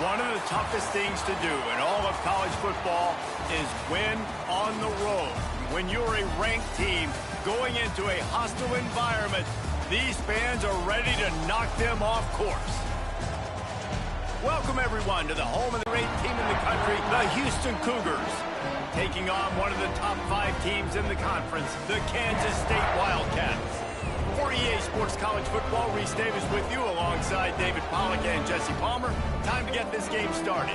One of the toughest things to do in all of college football is win on the road. When you're a ranked team going into a hostile environment, these fans are ready to knock them off course. Welcome, everyone, to the home of the great team in the country, the Houston Cougars. Taking on one of the top 5 teams in the conference, the Kansas State Wildcats. For EA Sports College Football, Reese Davis with you alongside David Pollack and Jesse Palmer. Time to get this game started.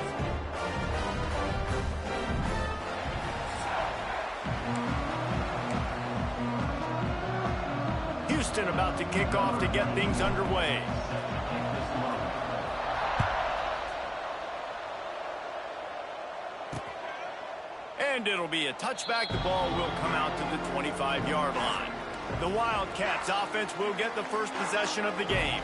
Houston about to kick off to get things underway. And it'll be a touchback. The ball will come out to the 25-yard line. The Wildcats offense will get the first possession of the game.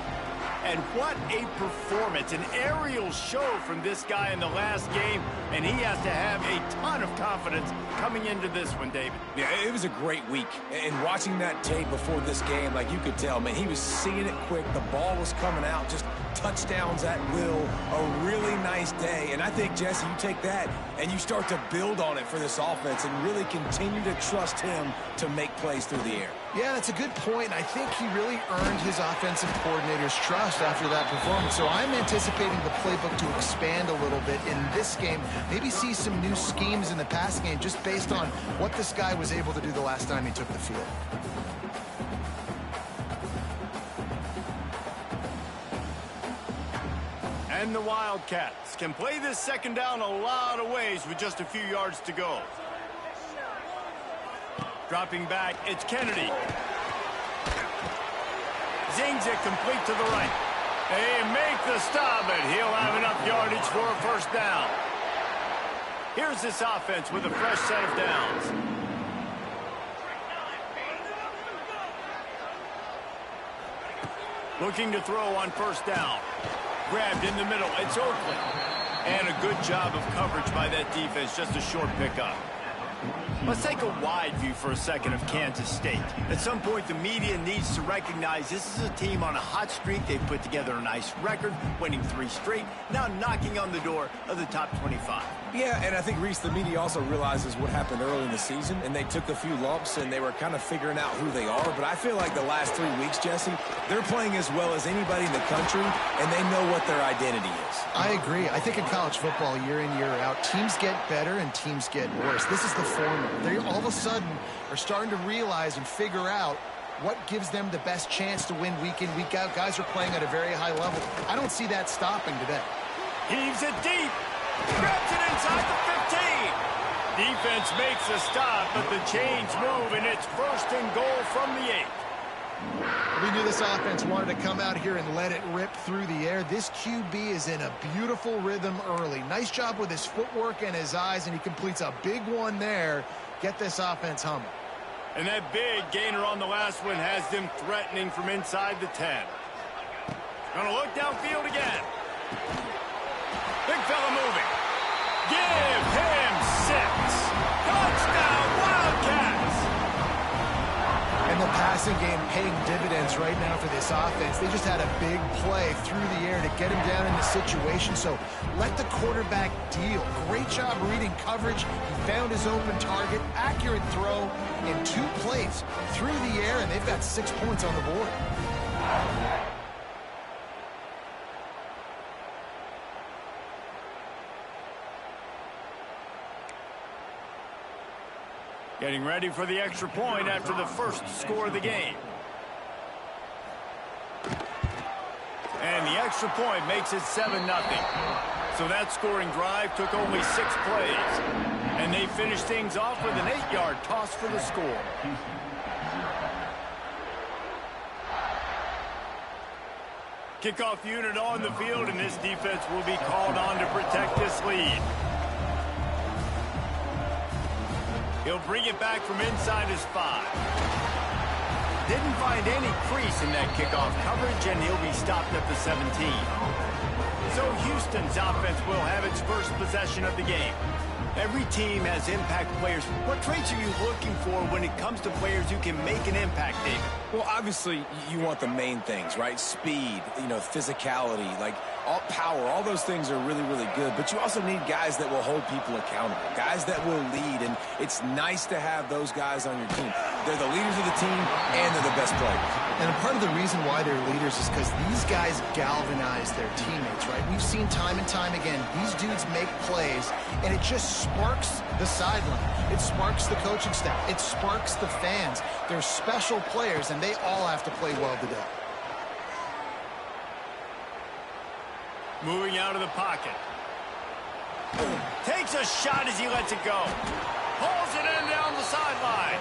And what a performance, an aerial show from this guy in the last game, and he has to have a ton of confidence coming into this one, David. Yeah, it was a great week. And watching that tape before this game, like you could tell, man, he was seeing it quick. The ball was coming out, just touchdowns at will. A really nice day. And I think, Jesse, you take that and you start to build on it for this offense and really continue to trust him to make plays through the air. Yeah, that's a good point. I think he really earned his offensive coordinator's trust after that performance. So I'm anticipating the playbook to expand a little bit in this game. Maybe see some new schemes in the pass game just based on what this guy was able to do the last time he took the field. And the Wildcats can play this second down a lot of ways with just a few yards to go. Dropping back, it's Kennedy. Zings it complete to the right. They make the stop, and he'll have enough yardage for a first down. Here's this offense with a fresh set of downs. Looking to throw on first down. Grabbed in the middle. It's Oakland. And a good job of coverage by that defense. Just a short pickup. Let's take a wide view for a second of Kansas State. At some point, the media needs to recognize this is a team on a hot streak. They've put together a nice record, winning 3 straight, now knocking on the door of the top 25. Yeah, and I think, Reese, the media also realizes what happened early in the season, and they took a few lumps, and they were kind of figuring out who they are. But I feel like the last 3 weeks, Jesse, they're playing as well as anybody in the country, and they know what their identity is. I agree. I think in college football, year in, year out, teams get better and teams get worse. This is the formula. They all of a sudden are starting to realize and figure out what gives them the best chance to win week in, week out. Guys are playing at a very high level. I don't see that stopping today. Heaves it deep. Grabs it inside the 15. Defense makes a stop, but the chains move, and it's 1st and goal from the 8. We knew this offense wanted to come out here and let it rip through the air. This QB is in a beautiful rhythm early. Nice job with his footwork and his eyes, and he completes a big one there. Get this offense humming. And that big gainer on the last one has them threatening from inside the 10. Gonna look downfield again. Big fella moving. Give him 6. Touchdown, Wildcats! And the passing game paying dividends right now for this offense. They just had a big play through the air to get him down in the situation. So let the quarterback deal. Great job reading coverage. He found his open target. Accurate throw in 2 plays through the air, and they've got 6 points on the board. Getting ready for the extra point after the first score of the game. And the extra point makes it 7-0. So that scoring drive took only 6 plays. And they finished things off with an 8-yard toss for the score. Kickoff unit on the field, and this defense will be called on to protect this lead. He'll bring it back from inside his 5. Didn't find any crease in that kickoff coverage, and he'll be stopped at the 17. So Houston's offense will have its first possession of the game. Every team has impact players. What traits are you looking for when it comes to players who can make an impact, David? Well, obviously, you want the main things, right? Speed, physicality, like all power, all those things are really, really good. But you also need guys that will hold people accountable, guys that will lead. And it's nice to have those guys on your team. They're the leaders of the team, and they're the best players. And a part of the reason why they're leaders is because these guys galvanize their teammates, right? We've seen time and time again, these dudes make plays, and it just sparks the sideline. It sparks the coaching staff. It sparks the fans. They're special players, and they all have to play well today. Moving out of the pocket. Takes a shot as he lets it go. Pulls it in down the sideline.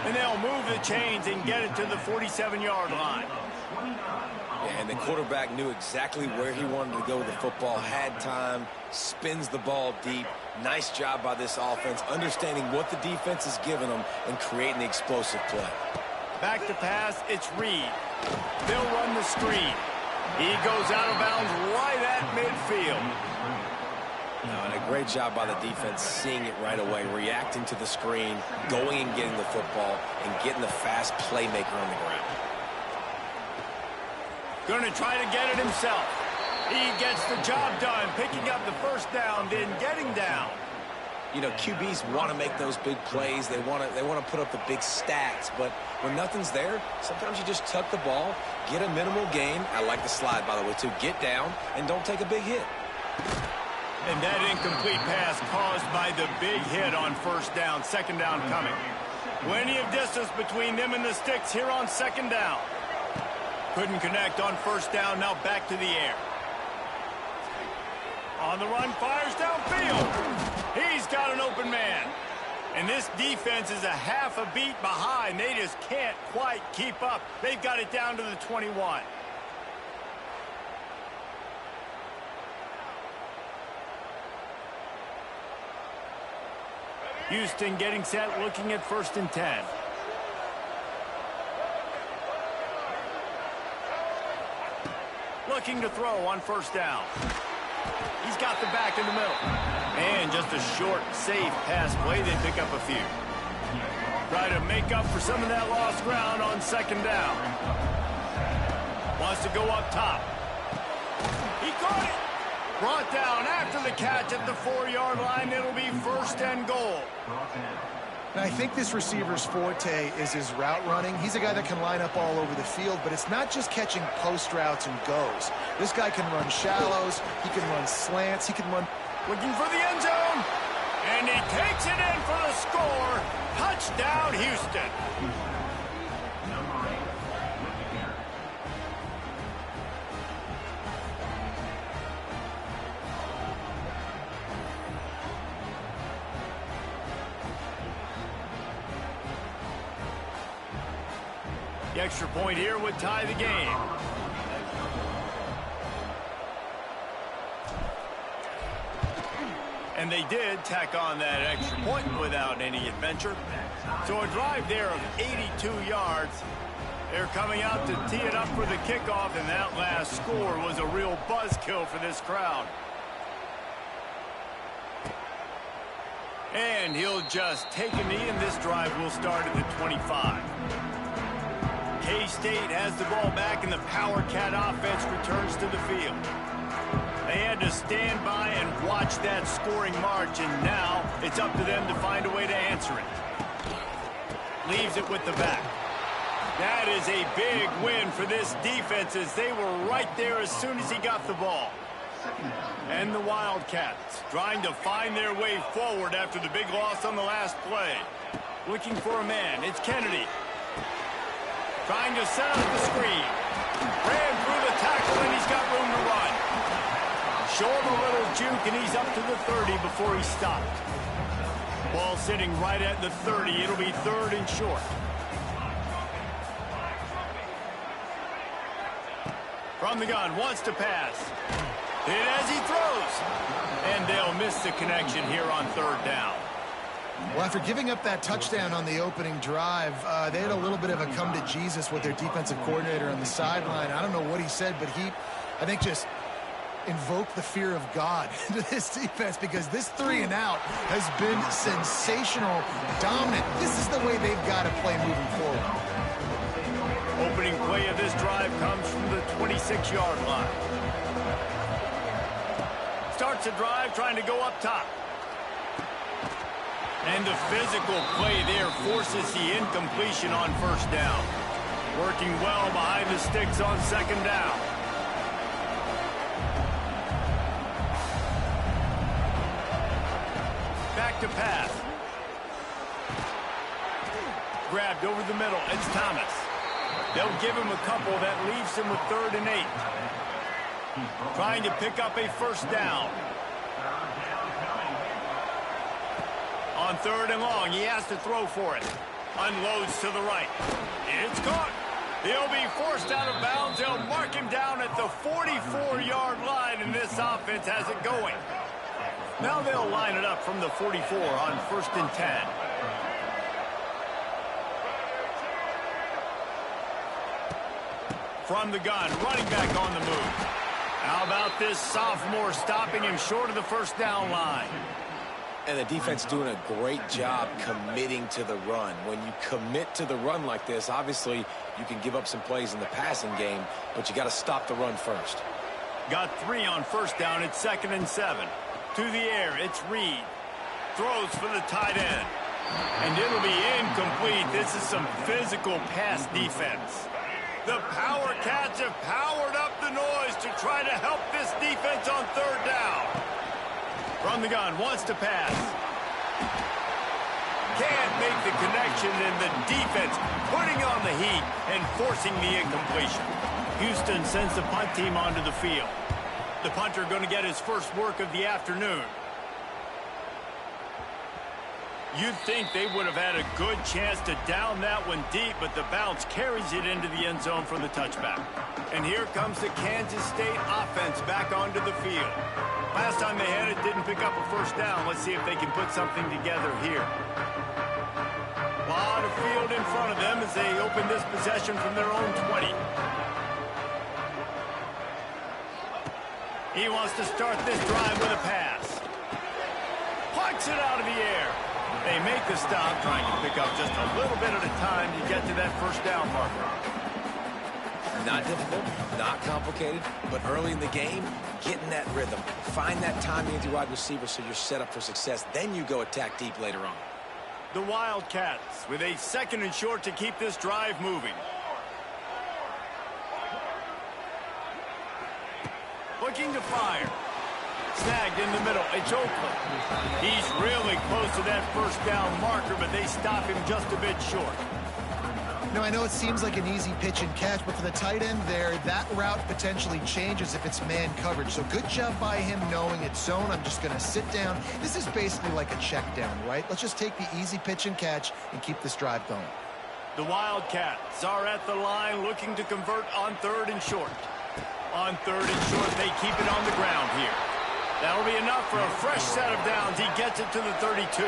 And they'll move the chains and get it to the 47-yard line. And the quarterback knew exactly where he wanted to go with the football, had time, spins the ball deep. Nice job by this offense, understanding what the defense is giving them and creating the explosive play. Back to pass, it's Reed. They'll run the screen. He goes out of bounds right at midfield. And a great job by the defense seeing it right away, reacting to the screen, going and getting the football, and getting the fast playmaker on the ground. Going to try to get it himself. He gets the job done, picking up the first down, then getting down. QBs want to make those big plays. They want to put up the big stats, but when nothing's there, sometimes you just tuck the ball, get a minimal gain. I like the slide, by the way, too. Get down and don't take a big hit. And that incomplete pass caused by the big hit on first down. 2nd down coming. Plenty of distance between them and the sticks here on 2nd down. Couldn't connect on first down. Now back to the air. On the run, fires downfield. He's got an open man. And this defense is a half a beat behind. They just can't quite keep up. They've got it down to the 21. Houston getting set, looking at 1st and 10. Looking to throw on first down. He's got the back in the middle. And just a short, safe pass play. They pick up a few. Try to make up for some of that lost ground on second down. Wants to go up top. He caught it. Brought down after the catch at the 4-yard line. It'll be 1st and goal. And I think this receiver's forte is his route running. He's a guy that can line up all over the field, but it's not just catching post routes and goes. This guy can run shallows. He can run slants. He can run... Looking for the end zone. And he takes it in for the score. Touchdown, Houston. The extra point here would tie the game. And they did tack on that extra point without any adventure. So a drive there of 82 yards. They're coming out to tee it up for the kickoff, and that last score was a real buzzkill for this crowd. And he'll just take a knee, and this drive will start at the 25. K-State has the ball back, and the Power Cat offense returns to the field. They had to stand by and watch that scoring march, and now it's up to them to find a way to answer it. Leaves it with the back. That is a big win for this defense, as they were right there as soon as he got the ball. And the Wildcats trying to find their way forward after the big loss on the last play. Looking for a man. It's Kennedy. Trying to set up the screen. Ran through the tackle, and he's got room to run. Short a little juke, and he's up to the 30 before he stopped. Ball sitting right at the 30. It'll be 3rd and short. From the gun, wants to pass. Hit as he throws. And they'll miss the connection here on 3rd down. Well, after giving up that touchdown on the opening drive, they had a little bit of a come-to-Jesus with their defensive coordinator on the sideline. I don't know what he said, but he, I think, just invoked the fear of God into this defense, because this 3-and-out has been sensational, dominant. This is the way they've got to play moving forward. Opening play of this drive comes from the 26-yard line. Starts a drive trying to go up top. And the physical play there forces the incompletion on 1st down. Working well behind the sticks on 2nd down. Back to pass. Grabbed over the middle. It's Thomas. They'll give him a couple. That leaves him with 3rd and 8. Trying to pick up a 1st down. On 3rd and long, he has to throw for it. Unloads to the right. It's caught. He'll be forced out of bounds. They'll mark him down at the 44-yard line, and this offense has it going. Now they'll line it up from the 44 on 1st and 10. From the gun, running back on the move. How about this sophomore stopping him short of the 1st down line? And the defense doing a great job committing to the run. When you commit to the run like this, obviously you can give up some plays in the passing game, but you got to stop the run first. Got 3 on 1st down. It's 2nd and 7. To the air, it's Reed. Throws for the tight end. And it'll be incomplete. This is some physical pass defense. The Power Cats have powered up the noise to try to help this defense on 3rd down. From the gun, wants to pass. Can't make the connection, and the defense putting on the heat and forcing the incompletion. Houston sends the punt team onto the field. The punter going to get his first work of the afternoon. You'd think they would have had a good chance to down that one deep, but the bounce carries it into the end zone for the touchback. And here comes the Kansas State offense back onto the field. Last time they had it, didn't pick up a 1st down. Let's see if they can put something together here. A lot of field in front of them as they open this possession from their own 20. He wants to start this drive with a pass. Plucks it out of the air. They make the stop, trying to pick up just a little bit at a time to get to that first down marker. Not difficult, not complicated, but early in the game, get in that rhythm. Find that timing with your wide receiver so you're set up for success. Then you go attack deep later on. The Wildcats with a 2nd and short to keep this drive moving. Looking to fire. Snagged in the middle. It's Oakland. He's really close to that first down marker, but they stop him just a bit short. Now, I know it seems like an easy pitch and catch, but for the tight end there, that route potentially changes if it's man coverage. So good job by him knowing it's zone. I'm just going to sit down. This is basically like a check down, right? Let's just take the easy pitch and catch and keep this drive going. The Wildcats are at the line looking to convert on 3rd and short. On 3rd and short, they keep it on the ground here. That'll be enough for a fresh set of downs. He gets it to the 32.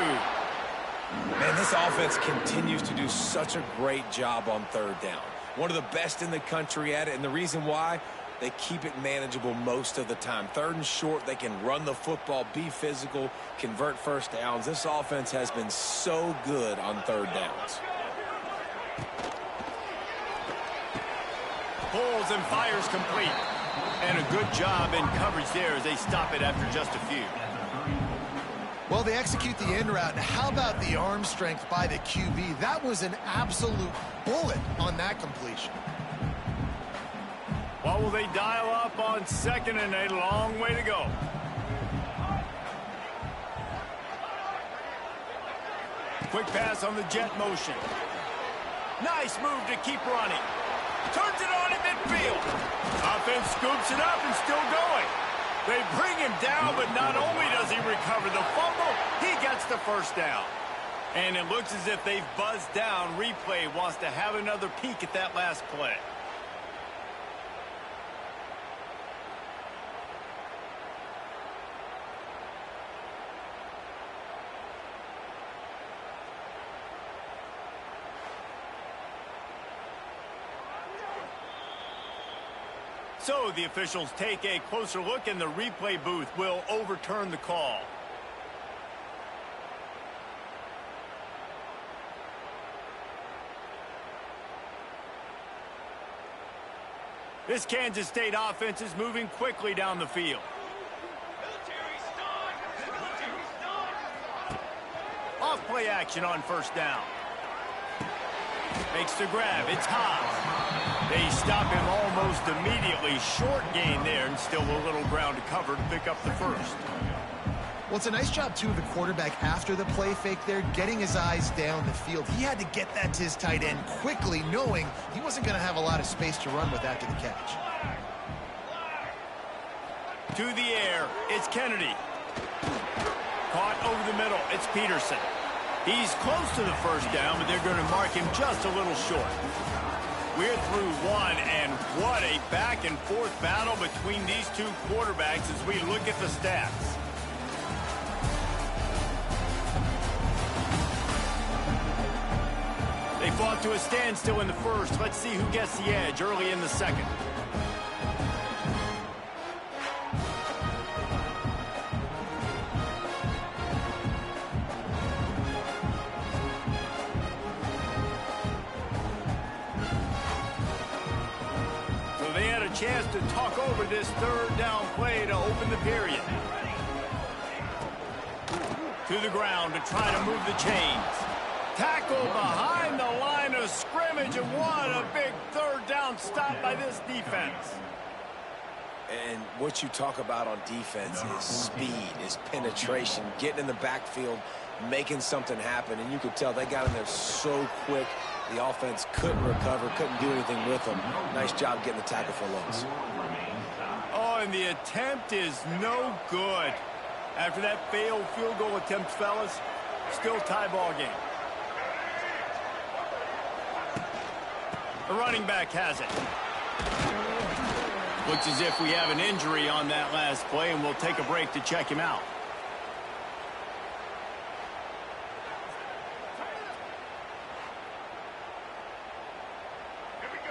Man, this offense continues to do such a great job on 3rd down. One of the best in the country at it, and the reason why, they keep it manageable most of the time. 3rd and short, they can run the football, be physical, convert first downs. This offense has been so good on 3rd downs. Pulls and fires complete. And a good job in coverage there as they stop it after just a few. Well, they execute the end route. How about the arm strength by the QB? That was an absolute bullet on that completion. What will they dial up on 2nd and a long way to go? Quick pass on the jet motion. Nice move to keep running. Turns it on in midfield. Offense scoops it up and still going. They bring him down, but not only does he recover the fumble, he gets the first down. And it looks as if they've buzzed down. Replay wants to have another peek at that last play. So the officials take a closer look, and the replay booth will overturn the call. This Kansas State offense is moving quickly down the field. Off play action on 1st down. Makes the grab. It's Hobbs. They stop him almost immediately. Short gain there, and still a little ground to cover to pick up the first. Well, it's a nice job, too, of the quarterback after the play fake there, getting his eyes down the field. He had to get that to his tight end quickly, knowing he wasn't going to have a lot of space to run with after the catch. To the air, it's Kennedy. Caught over the middle, it's Peterson. He's close to the first down, but they're going to mark him just a little short. We're through one, and what a back-and-forth battle between these two quarterbacks as we look at the stats. They fought to a standstill in the first. Let's see who gets the edge early in the second. Chance to talk over this 3rd down play to open the period. To the ground to try to move the chains. Tackle behind the line of scrimmage, and what a big 3rd down stop by this defense. And what you talk about on defense is speed, is penetration, getting in the backfield, making something happen. And you could tell they got in there so quick. The offense couldn't recover, couldn't do anything with them. Nice job getting the tackle for loss. Oh, and the attempt is no good. After that failed field goal attempt, fellas, still tie ball game. The running back has it. Looks as if we have an injury on that last play, and we'll take a break to check him out.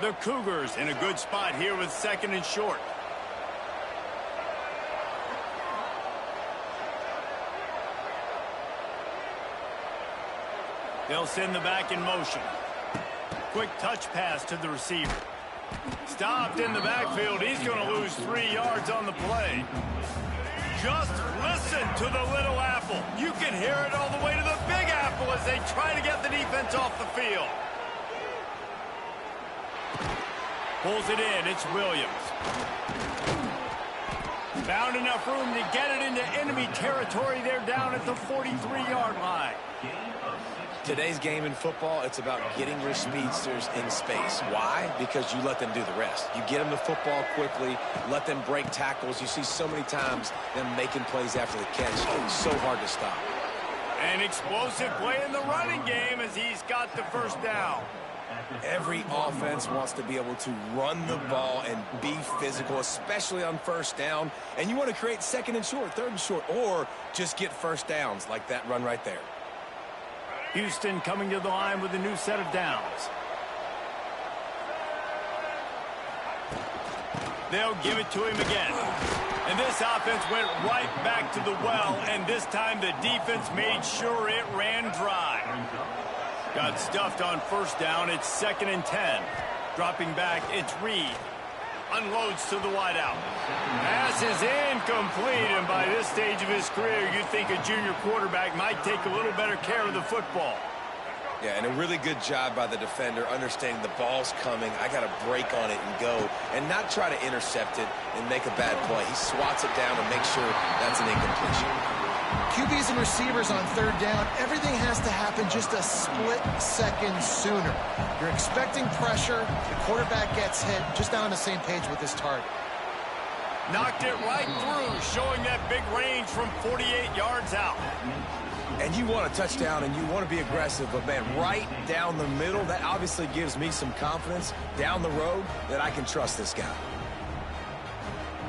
The Cougars in a good spot here with 2nd and short. They'll send the back in motion. Quick touch pass to the receiver. Stopped in the backfield. He's going to lose 3 yards on the play. Just listen to the little apple. You can hear it all the way to the big apple as they try to get the defense off the field. Pulls it in. It's Williams. Found enough room to get it into enemy territory. They're down at the 43-yard line. Today's game in football, it's about getting your speedsters in space. Why? Because you let them do the rest. You get them the football quickly, let them break tackles. You see so many times them making plays after the catch. It's so hard to stop. An explosive play in the running game as he's got the first down. Every offense wants to be able to run the ball and be physical, especially on first down. And you want to create second and short, third and short, or just get first downs like that run right there. Houston coming to the line with a new set of downs. They'll give it to him again. And this offense went right back to the well, and this time the defense made sure it ran dry. Got stuffed on first down. It's 2nd and 10. Dropping back, it's Reed. Unloads to the wideout. Pass is incomplete, and by this stage of his career, you'd think a junior quarterback might take a little better care of the football. Yeah, and a really good job by the defender, understanding the ball's coming. I got to break on it and go, and not try to intercept it and make a bad play. He swats it down and makes sure that's an incompletion. QBs and receivers on third down, everything has to happen just a split second sooner. You're expecting pressure, the quarterback gets hit, just not on the same page with his target. Knocked it right through, showing that big range from 48 yards out. And you want a touchdown and you want to be aggressive, but man, right down the middle, that obviously gives me some confidence down the road that I can trust this guy.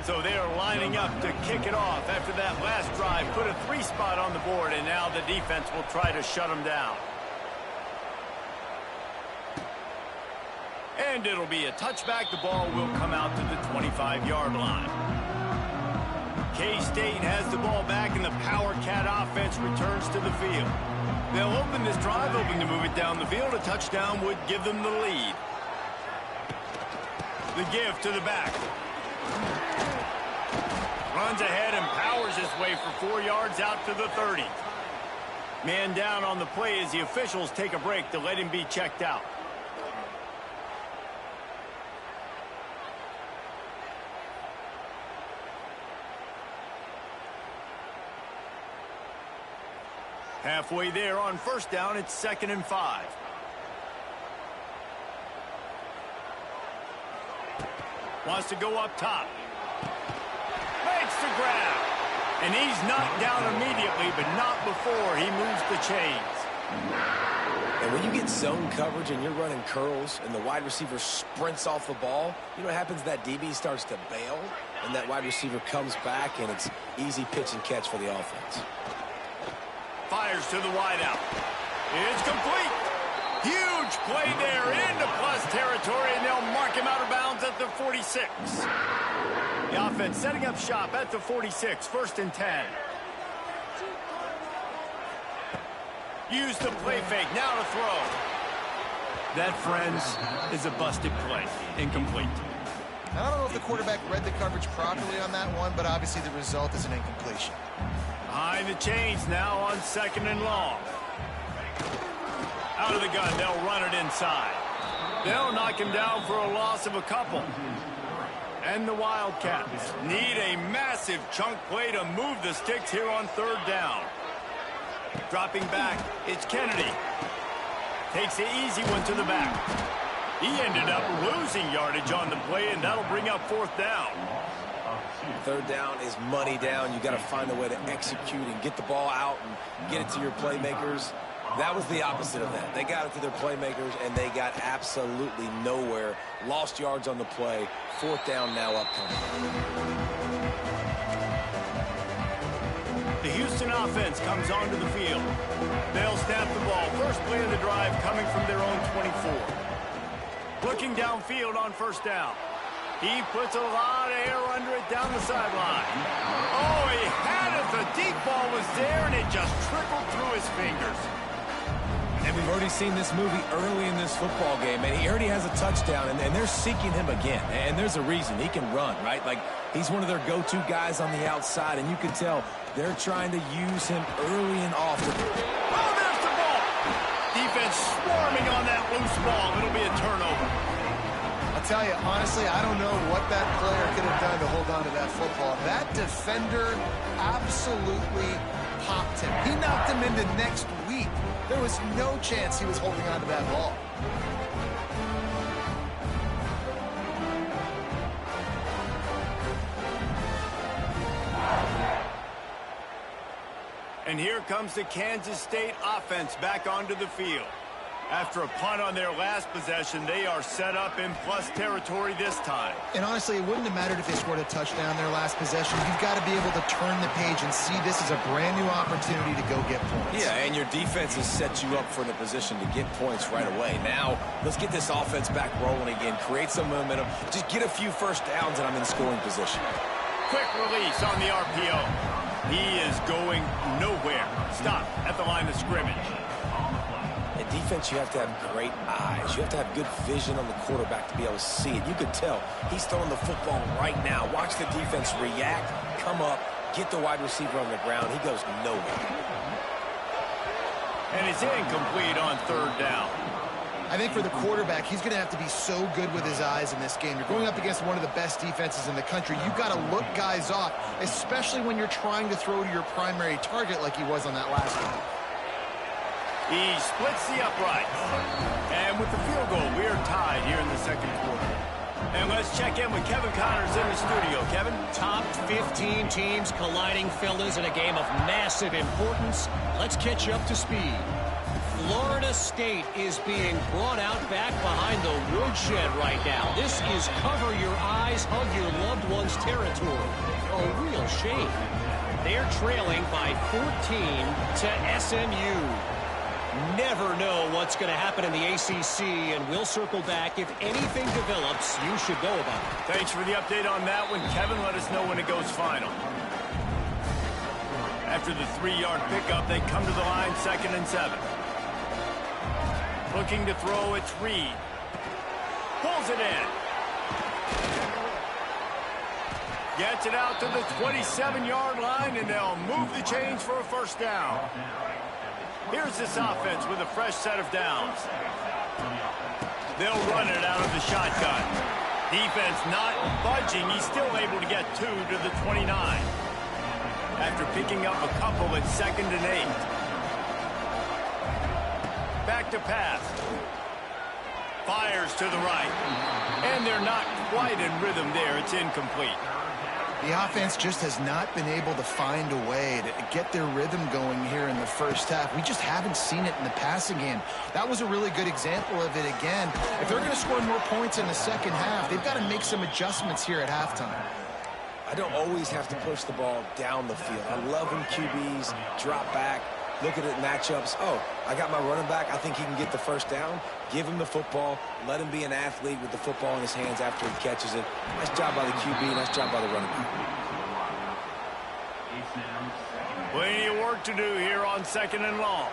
So they are lining up to kick it off after that last drive. Put a 3 spot on the board, and now the defense will try to shut them down. And it'll be a touchback. The ball will come out to the 25-yard line. K-State has the ball back, and the Power Cat offense returns to the field. They'll open this drive, hoping to move it down the field. A touchdown would give them the lead. The give to the back. Runs ahead and powers his way for 4 yards out to the 30. Man down on the play as the officials take a break to let him be checked out. Halfway there on first down, it's 2nd and 5. Wants to go up top. Makes the grab. And he's knocked down immediately, but not before he moves the chains. And when you get zone coverage and you're running curls and the wide receiver sprints off the ball, you know what happens? That DB starts to bail, and that wide receiver comes back, and it's easy pitch and catch for the offense. Fires to the wideout. It's complete. Huge play there into plus territory, and they'll mark him out of bounds at the 46. The offense setting up shop at the 46, 1st and 10. Use the play fake, now to throw. That, friends, is a busted play. Incomplete. I don't know if the quarterback read the coverage properly on that one, but obviously the result is an incompletion. Behind the chains now on 2nd and long. Out of the gun, they'll run it inside. They'll knock him down for a loss of a couple. And the Wildcats need a massive chunk play to move the sticks here on 3rd down. Dropping back, it's Kennedy. Takes the easy one to the back. He ended up losing yardage on the play, and that'll bring up 4th down. 3rd down is money down. You got to find a way to execute and get the ball out and get it to your playmakers. That was the opposite of that. They got it to their playmakers, and they got absolutely nowhere. Lost yards on the play. 4th down now upcoming. The Houston offense comes onto the field. They'll snap the ball. First play of the drive coming from their own 24. Looking downfield on 1st down. He puts a lot of air under it down the sideline. Oh, he had it. The deep ball was there, and it just trickled through his fingers. And And we've already seen this movie early in this football game, and he already has a touchdown, and they're seeking him again. And there's a reason. He can run, right? Like, he's one of their go-to guys on the outside, and you can tell they're trying to use him early and often. Oh, there's the ball! Defense swarming on that loose ball. It'll be a turnover. I'll tell you, honestly, I don't know what that player could have done to hold on to that football. That defender absolutely popped him. He knocked him into next week. There was no chance he was holding on to that ball. And here comes the Kansas State offense back onto the field. After a punt on their last possession, they are set up in plus territory this time. And honestly, it wouldn't have mattered if they scored a touchdown their last possession. You've got to be able to turn the page and see this as a brand new opportunity to go get points. Yeah, and your defense has set you up for the position to get points right away. Now, let's get this offense back rolling again, create some momentum, just get a few first downs, and I'm in scoring position. Quick release on the RPO. He is going nowhere. Stop at the line of scrimmage. In defense, you have to have great eyes. You have to have good vision on the quarterback to be able to see it. You could tell he's throwing the football right now. Watch the defense react, come up, get the wide receiver on the ground. He goes nowhere. And it's incomplete on third down. I think for the quarterback, he's going to have to be so good with his eyes in this game. You're going up against one of the best defenses in the country. You've got to look guys off, especially when you're trying to throw to your primary target like he was on that last one. He splits the uprights. And with the field goal, we are tied here in the second quarter. And let's check in with Kevin Connors in the studio. Kevin? Top 15 teams colliding, fellas, in a game of massive importance. Let's catch you up to speed. Florida State is being brought out back behind the woodshed right now. This is cover your eyes, hug your loved ones territory. A real shame. They're trailing by 14 to SMU. Never know what's going to happen in the ACC, and we'll circle back. If anything develops, you should know about it. Thanks for the update on that one, Kevin. Let us know when it goes final. After the 3-yard pickup, they come to the line, 2nd and 7. Looking to throw, it's Reed. Pulls it in. Gets it out to the 27-yard line, and they'll move the chains for a first down. Here's this offense with a fresh set of downs. They'll run it out of the shotgun. Defense not budging. He's still able to get 2 to the 29. After picking up a couple at 2nd and 8. Back to pass. Fires to the right. And they're not quite in rhythm there. It's incomplete. The offense just has not been able to find a way to get their rhythm going here in the first half. We just haven't seen it in the passing game. That was a really good example of it again. If they're going to score more points in the second half, they've got to make some adjustments here at halftime. I don't always have to push the ball down the field. I love when QBs drop back, look at it matchups. Oh, I got my running back. I think he can get the first down. Give him the football. Let him be an athlete with the football in his hands after he catches it. Nice job by the QB. Nice job by the running back. Plenty of work to do here on 2nd and long.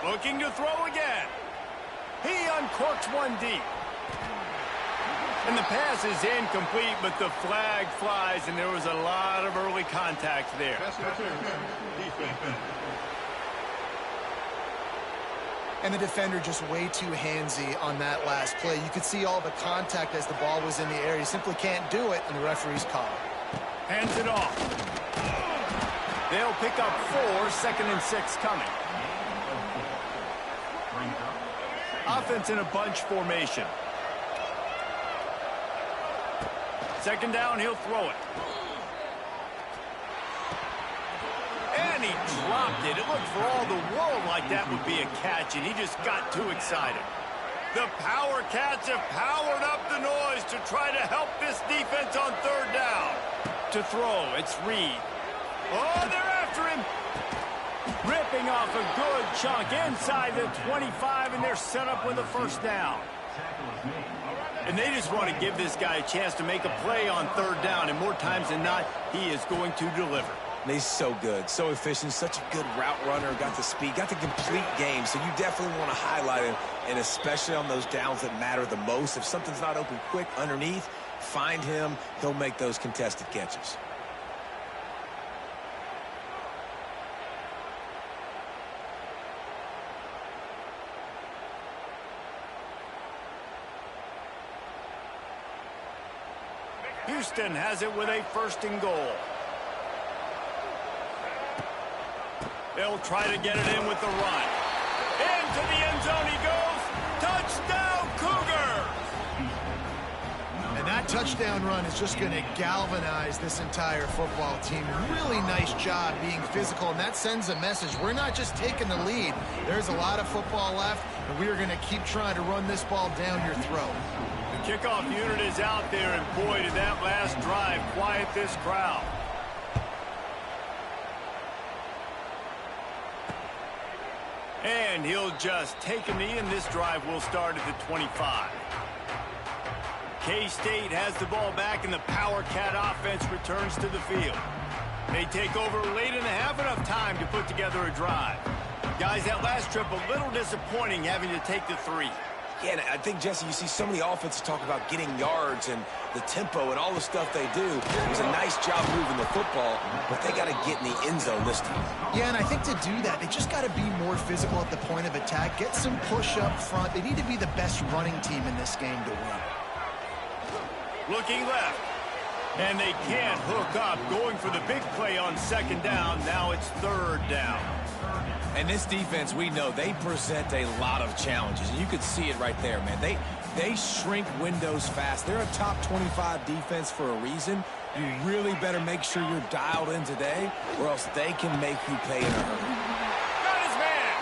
Looking to throw again. He uncorks one deep. And the pass is incomplete, but the flag flies, and there was a lot of early contact there. And the defender just way too handsy on that last play. You could see all the contact as the ball was in the air. He simply can't do it, and the referee's call. Hands it off. They'll pick up 4, 2nd and 6 coming. Offense in a bunch formation. 2nd down, he'll throw it. And he dropped it. It looked for all the world like that would be a catch, and he just got too excited. The Power Cats have powered up the noise to try to help this defense on 3rd down. To throw, it's Reed. Oh, they're after him. Ripping off a good chunk inside the 25, and they're set up with a first down. And they just want to give this guy a chance to make a play on 3rd down, and more times than not, he is going to deliver. And he's so good, so efficient, such a good route runner, got the speed, got the complete game. So you definitely want to highlight him, and especially on those downs that matter the most. If something's not open quick underneath, find him. He'll make those contested catches. Houston has it with a 1st and goal. They'll try to get it in with the run. Into the end zone he goes. Touchdown, Cougars! And that touchdown run is just going to galvanize this entire football team. Really nice job being physical, and that sends a message. We're not just taking the lead. There's a lot of football left, and we are going to keep trying to run this ball down your throat. The kickoff unit is out there, and boy, did that last drive quiet this crowd. And he'll just take a knee, and this drive will start at the 25. K-State has the ball back, and the Power Cat offense returns to the field. They take over late in the half, enough time to put together a drive. Guys, that last trip a little disappointing, having to take the 3. Yeah, and I think, Jesse, you see so many offenses talk about getting yards and the tempo and all the stuff they do. It was a nice job moving the football, but they got to get in the end zone this time. Yeah, and I think to do that, they just got to be more physical at the point of attack, get some push up front. They need to be the best running team in this game to win. Looking left. And they can't hook up, going for the big play on 2nd down. Now it's 3rd down. And this defense, we know, they present a lot of challenges. And you could see it right there, man. They shrink windows fast. They're a top 25 defense for a reason. You really better make sure you're dialed in today, or else they can make you pay in a hurry. Got his man.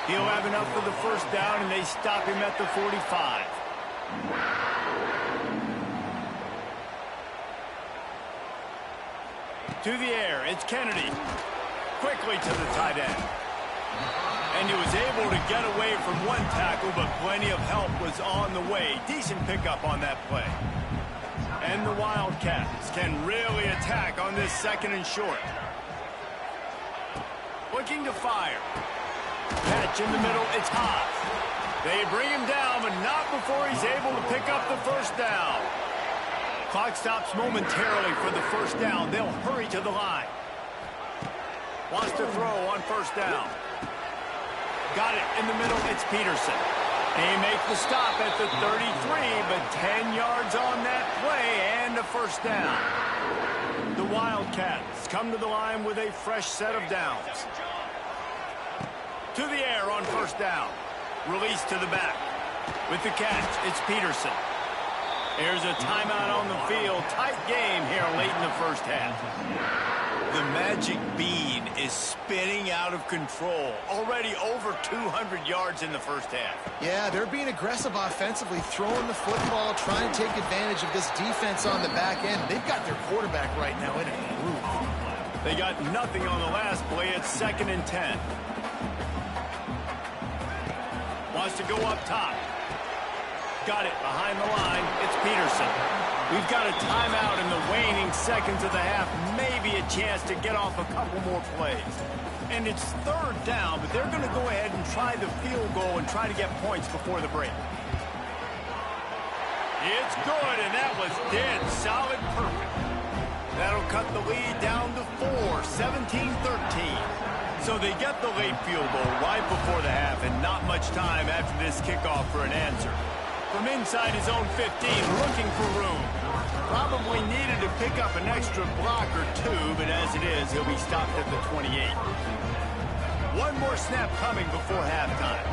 He'll have enough for the 1st down, and they stop him at the 45. To the air, it's Kennedy. Quickly to the tight end. And he was able to get away from one tackle, but plenty of help was on the way. Decent pickup on that play. And the Wildcats can really attack on this 2nd and short. Looking to fire. Catch in the middle, it's Haas. They bring him down, but not before he's able to pick up the 1st down. Clock stops momentarily for the 1st down. They'll hurry to the line. Wants to throw on 1st down. Got it in the middle. It's Peterson. They make the stop at the 33, but 10 yards on that play and a 1st down. The Wildcats come to the line with a fresh set of downs. To the air on 1st down. Release to the back. With the catch, it's Peterson. There's a timeout on the field. Tight game here late in the 1st half. The magic bean is spinning out of control. Already over 200 yards in the 1st half. Yeah, they're being aggressive offensively, throwing the football, trying to take advantage of this defense on the back end. They've got their quarterback right now in a groove. They got nothing on the last play. It's 2nd and 10. Wants to go up top. Got it behind the line. It's Peterson. We've got a timeout in the waning seconds of the half. Maybe a chance to get off a couple more plays. And it's 3rd down, but they're going to go ahead and try the field goal and try to get points before the break. It's good, and that was dead solid perfect. That'll cut the lead down to 4, 17-13. So they get the late field goal right before the half, and not much time after this kickoff for an answer. From inside his own 15, looking for room. Probably needed to pick up an extra block or 2, but as it is, he'll be stopped at the 28. One more snap coming before halftime.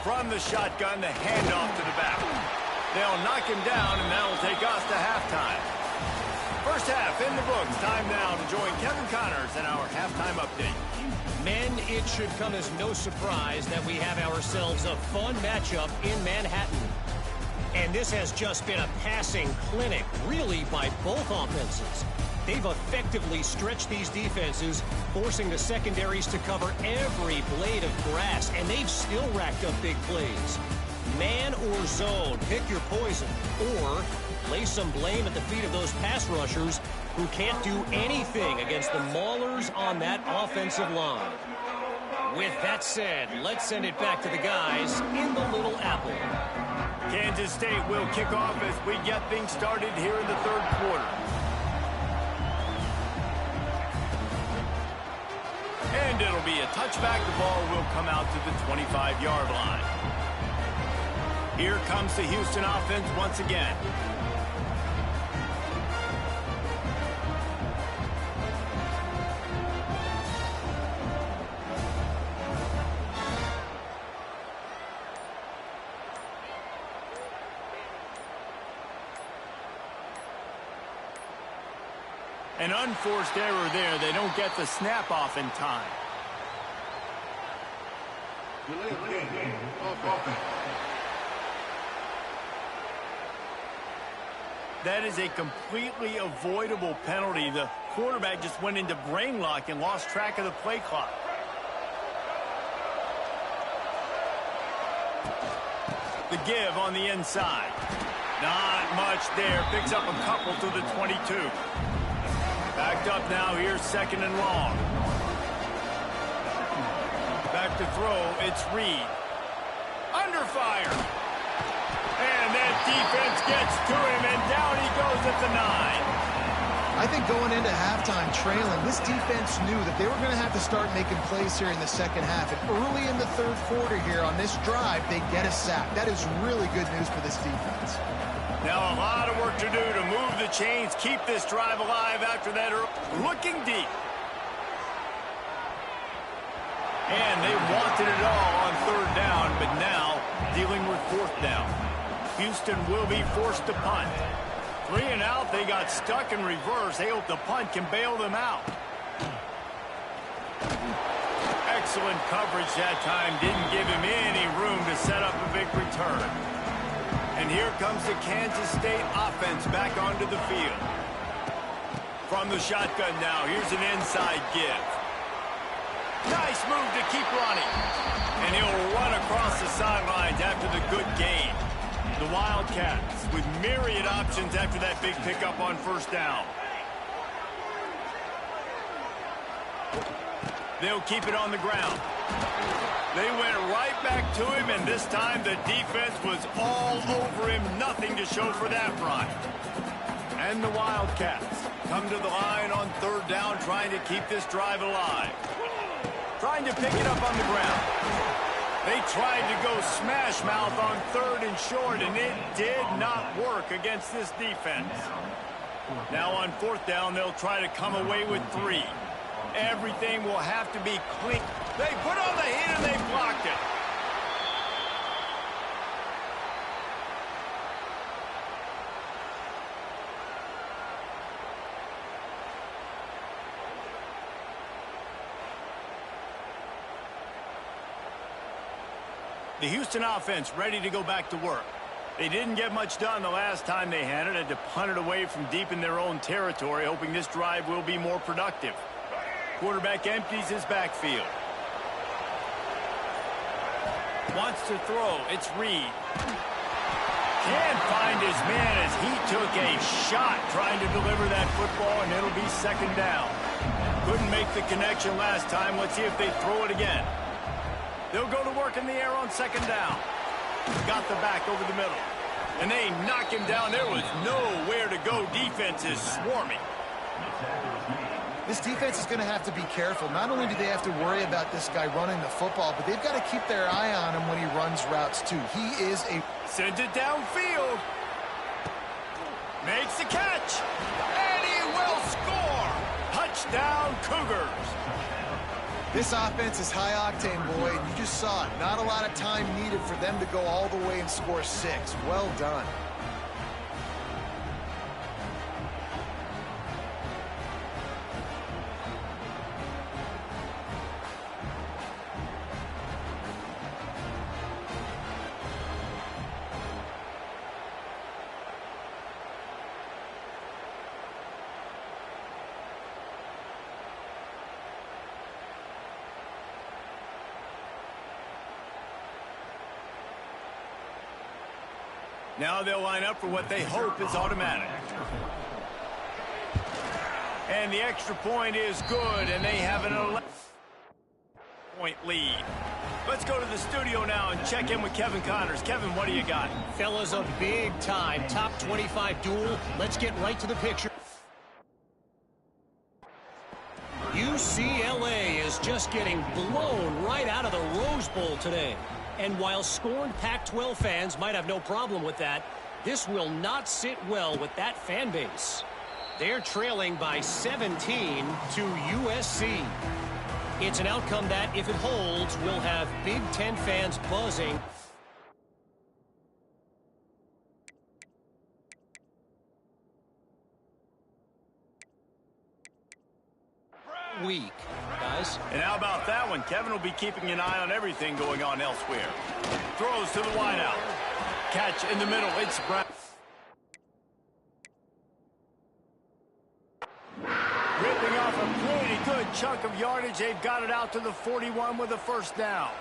From the shotgun, the handoff to the back. They'll knock him down, and that'll take us to halftime. 1st half in the books. Time now to join Kevin Connors in our halftime update. Men, it should come as no surprise that we have ourselves a fun matchup in Manhattan. And this has just been a passing clinic, really, by both offenses. They've effectively stretched these defenses, forcing the secondaries to cover every blade of grass, and they've still racked up big plays. Man or zone, pick your poison. Or lay some blame at the feet of those pass rushers who can't do anything against the maulers on that offensive line. With that said, let's send it back to the guys in the Little Apple. Kansas State will kick off as we get things started here in the third quarter. And it'll be a touchback. The ball will come out to the 25-yard line. Here comes the Houston offense once again. An unforced error there. They don't get the snap off in time. That is a completely avoidable penalty. The quarterback just went into brain lock and lost track of the play clock. The give on the inside. Not much there. Picks up a couple to the 22. Backed up now. Here's second and long. Back to throw. It's Reed. Under fire. And that defense gets to him, and down he goes at the 9. I think going into halftime trailing, this defense knew that they were going to have to start making plays here in the second half. And early in the third quarter here on this drive, they get a sack. That is really good news for this defense. Now a lot of work to do to move the chains, keep this drive alive after that. Looking deep. And they wanted it all on third down, but now dealing with fourth down. Houston will be forced to punt. 3 and out, they got stuck in reverse. They hope the punt can bail them out. Excellent coverage that time. Didn't give him any room to set up a big return. And here comes the Kansas State offense back onto the field. From the shotgun now, here's an inside give. Nice move to keep running. And he'll run across the sidelines after the good gain. The Wildcats with myriad options after that big pickup on first down. They'll keep it on the ground. They went right back to him, and this time the defense was all over him. Nothing to show for that run. And the Wildcats come to the line on third down, trying to keep this drive alive. Trying to pick it up on the ground. They tried to go smash mouth on third and short, and it did not work against this defense. Now on fourth down, they'll try to come away with 3. Everything will have to be clean. They put on the heat and they blocked it. The Houston offense ready to go back to work. They didn't get much done the last time they had it. Had to punt it away from deep in their own territory, hoping this drive will be more productive. Quarterback empties his backfield. Wants to throw. It's Reed. Can't find his man as he took a shot trying to deliver that football, and it'll be second down. Couldn't make the connection last time. Let's see if they throw it again. They'll go to work in the air on second down. Got the back over the middle. And they knock him down. There was nowhere to go. Defense is swarming. This defense is going to have to be careful. Not only do they have to worry about this guy running the football, but they've got to keep their eye on him when he runs routes, too. He is a... Sends it downfield. Makes the catch. And he will score. Touchdown, Cougars. This offense is high-octane, boy, and you just saw it. Not a lot of time needed for them to go all the way and score 6. Well done. Now they'll line up for what they hope is automatic. And the extra point is good, and they have an 11-point lead. Let's go to the studio now and check in with Kevin Connors. Kevin, what do you got? Fellas, a big-time top 25 duel. Let's get right to the picture. UCLA is just getting blown right out of the Rose Bowl today. And while scorned Pac-12 fans might have no problem with that, this will not sit well with that fan base. They're trailing by 17 to USC. It's an outcome that, if it holds, will have Big Ten fans buzzing. Week, guys. And how about that one? Kevin will be keeping an eye on everything going on elsewhere. Throws to the wideout. Catch in the middle. It's Brown. Ripping off a pretty good chunk of yardage. They've got it out to the 41 with a first down.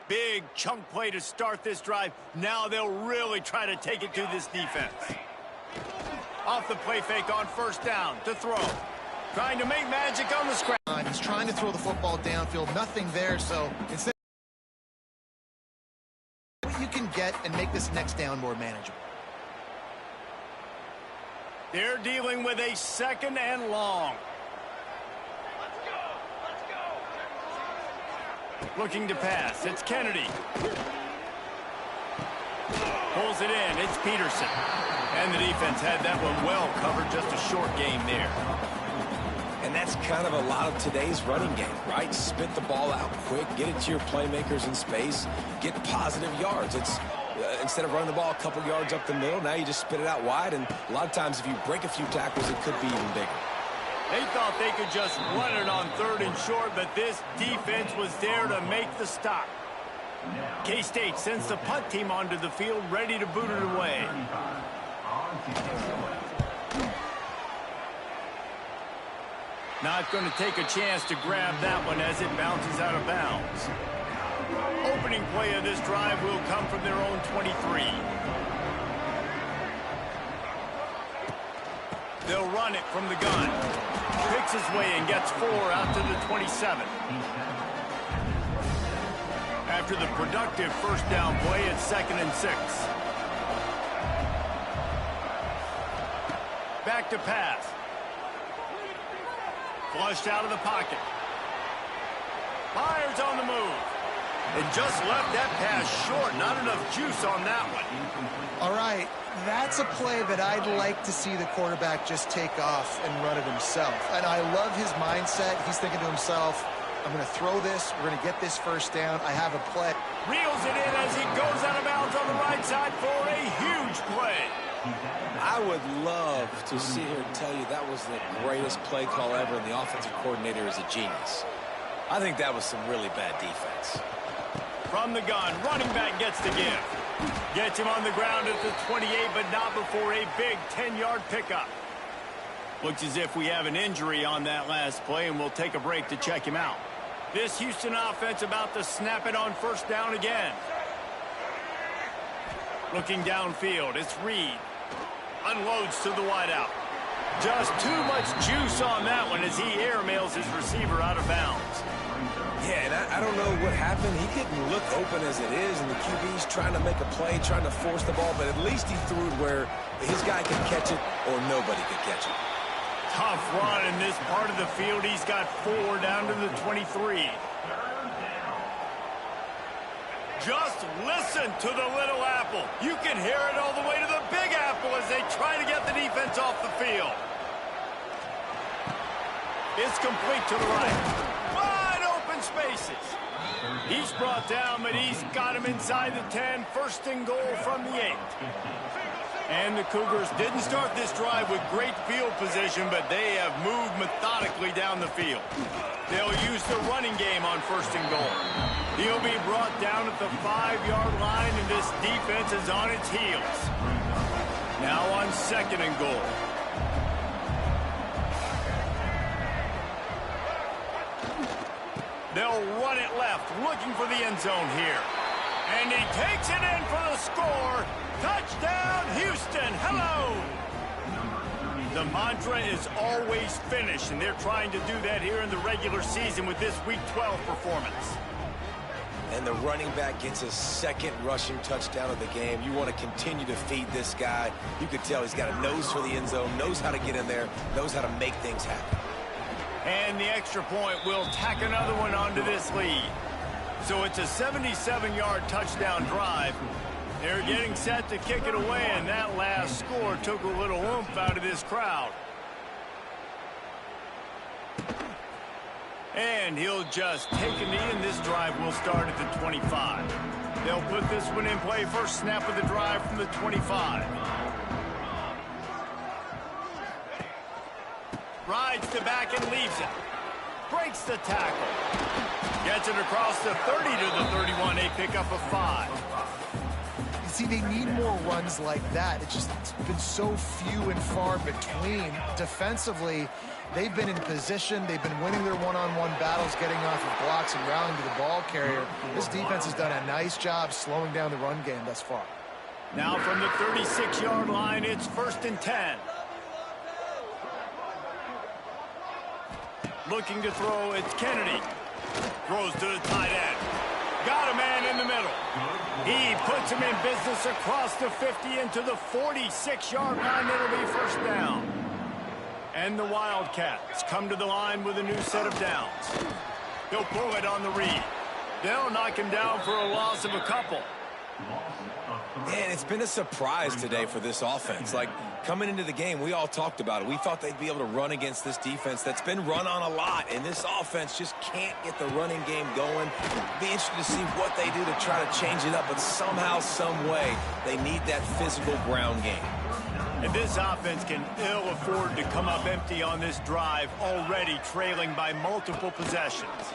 Big chunk play to start this drive. Now they'll really try to take it to this defense. Off the play fake on first down to throw. Trying to make magic on the scratch. He's trying to throw the football downfield. Nothing there, so instead you can get and make this next down more manageable. They're dealing with a second and long. Looking to pass. It's Kennedy. Pulls it in. It's Peterson. And the defense had that one well covered. Just a short game there. And that's kind of a lot of today's running game, right? Spit the ball out quick, get it to your playmakers in space, get positive yards. It's instead of running the ball a couple yards up the middle, now you just spit it out wide. And a lot of times if you break a few tackles, it could be even bigger. They thought they could just run it on third and short, but this defense was there to make the stop. K-State sends the punt team onto the field, ready to boot it away. Not going to take a chance to grab that one as it bounces out of bounds. Opening play of this drive will come from their own 23. They'll run it from the gun. Picks his way and gets 4 out to the 27. After the productive first down play, it's 2nd and 6. Back to pass. Flushed out of the pocket. Fires on the move. And just left that pass short. Not enough juice on that one. All right, that's a play that I'd like to see the quarterback just take off and run it himself. And I love his mindset. He's thinking to himself, I'm going to throw this. We're going to get this first down. I have a play. Reels it in as he goes out of bounds on the right side for a huge play. I would love to sit here and tell you that was the greatest play call ever, and the offensive coordinator is a genius. I think that was some really bad defense. From the gun, running back gets the give. Gets him on the ground at the 28, but not before a big 10-yard pickup. Looks as if we have an injury on that last play, and we'll take a break to check him out. This Houston offense about to snap it on first down again. Looking downfield, it's Reed. Unloads to the wideout. Just too much juice on that one as he airmails his receiver out of bounds. Yeah, and I don't know what happened. He didn't look open as it is, and the QB's trying to make a play, trying to force the ball, but at least he threw it where his guy could catch it or nobody could catch it. Tough run in this part of the field. He's got 4 down to the 23. Just listen to the little apple. You can hear it all the way to the big apple as they try to get the defense off the field. It's complete to the right. Wide open spaces. He's brought down, but he's got him inside the 10. First and goal from the 8. And the Cougars didn't start this drive with great field position, but they have moved methodically down the field. They'll use the running game on first and goal. He'll be brought down at the 5-yard line, and this defense is on its heels. Now on second and goal. They'll run it left, looking for the end zone here. And he takes it in for the score. Touchdown, Houston. Hello. The mantra is always finish, and they're trying to do that here in the regular season with this Week 12 performance. And the running back gets his second rushing touchdown of the game. You want to continue to feed this guy. You could tell he's got a nose for the end zone, knows how to get in there, knows how to make things happen. And the extra point will tack another one onto this lead. So it's a 77-yard touchdown drive. They're getting set to kick it away, and that last score took a little oomph out of this crowd. And he'll just take a knee, and this drive will start at the 25. They'll put this one in play. First snap of the drive from the 25. Rides to back and leaves it. Breaks the tackle. Gets it across the 30 to the 31. A pickup of 5. You see, they need more runs like that. It's been so few and far between. Defensively, they've been in position. They've been winning their one-on-one battles, getting off of blocks and rallying to the ball carrier. This defense has done a nice job slowing down the run game thus far. Now from the 36-yard line, it's first and 10. Looking to throw, it's Kennedy. Throws to the tight end. Got a man in the middle. He puts him in business across the 50 into the 46-yard line. It'll be first down. And the Wildcats come to the line with a new set of downs. He'll pull it on the read. They'll knock him down for a loss of a couple. Man, it's been a surprise today for this offense. Like, coming into the game, we all talked about it. We thought they'd be able to run against this defense that's been run on a lot, and this offense just can't get the running game going. Be interested to see what they do to try to change it up, but somehow, some way, they need that physical ground game. And this offense can ill afford to come up empty on this drive, already trailing by multiple possessions.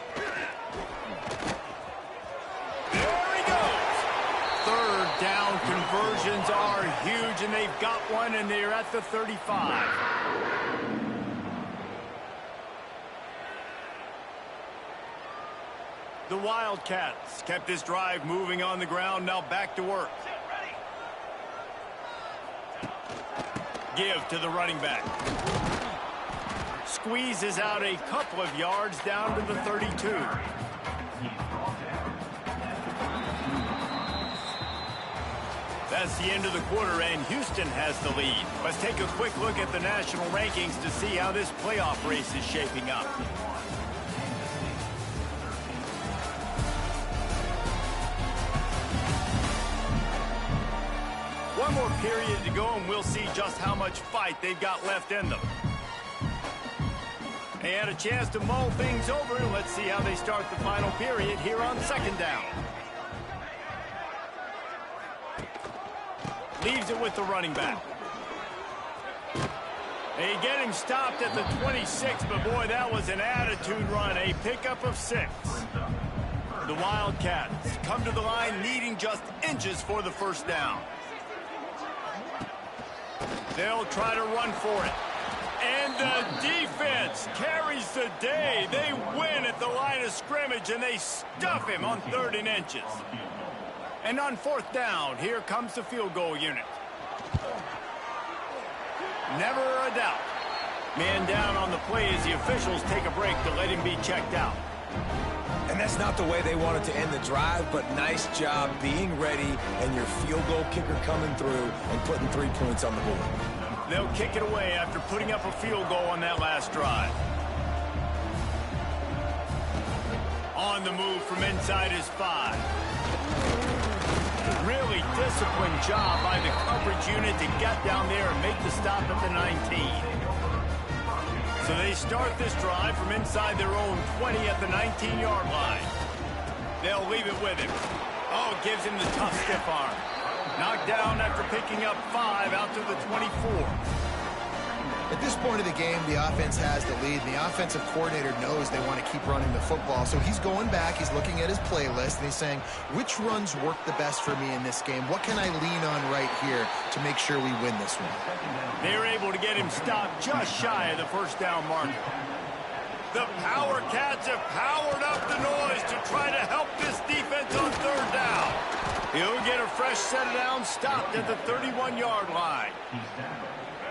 There he goes. Third down conversions are huge, and they've got one, and they're at the 35. The Wildcats kept this drive moving on the ground, now back to work. Give to the running back. Squeezes out a couple of yards down to the 32. That's the end of the quarter, and Houston has the lead. Let's take a quick look at the national rankings to see how this playoff race is shaping up. One more period to go, and we'll see just how much fight they've got left in them. They had a chance to mull things over, and let's see how they start the final period here on second down. Leaves it with the running back. They get him stopped at the 26, but boy, that was an attitude run. A pickup of 6. The Wildcats come to the line needing just inches for the first down. They'll try to run for it. And the defense carries the day. They win at the line of scrimmage, and they stuff him on 3rd and inches. And on 4th down, here comes the field goal unit. Never a doubt. Man down on the play as the officials take a break to let him be checked out. And that's not the way they wanted to end the drive, but nice job being ready and your field goal kicker coming through and putting 3 points on the board. They'll kick it away after putting up a field goal on that last drive. On the move from inside his 5. Really disciplined job by the coverage unit to get down there and make the stop at the 19. So they start this drive from inside their own 20 at the 19-yard line. They'll leave it with him. Oh, gives him the tough stiff arm. Knocked down after picking up 5 out to the 24. At this point of the game, the offense has the lead, and the offensive coordinator knows they want to keep running the football. So he's going back, he's looking at his playlist, and he's saying, which runs work the best for me in this game? What can I lean on right here to make sure we win this one? They're able to get him stopped just shy of the first down marker. The Power Cats have powered up the noise to try to help this defense on 3rd down. He'll get a fresh set of downs stopped at the 31-yard line.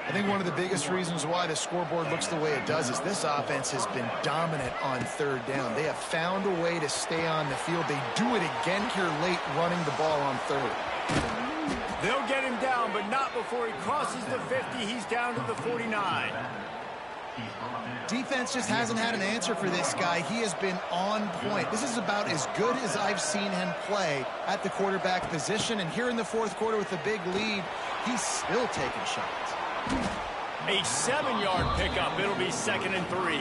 I think one of the biggest reasons why the scoreboard looks the way it does is this offense has been dominant on 3rd down. They have found a way to stay on the field. They do it again here late, running the ball on 3rd. They'll get him down, but not before he crosses the 50. He's down to the 49. Defense just hasn't had an answer for this guy. He has been on point. This is about as good as I've seen him play at the quarterback position. And here in the 4th quarter with a big lead, he's still taking shots. A 7-yard pickup. It'll be 2nd and 3.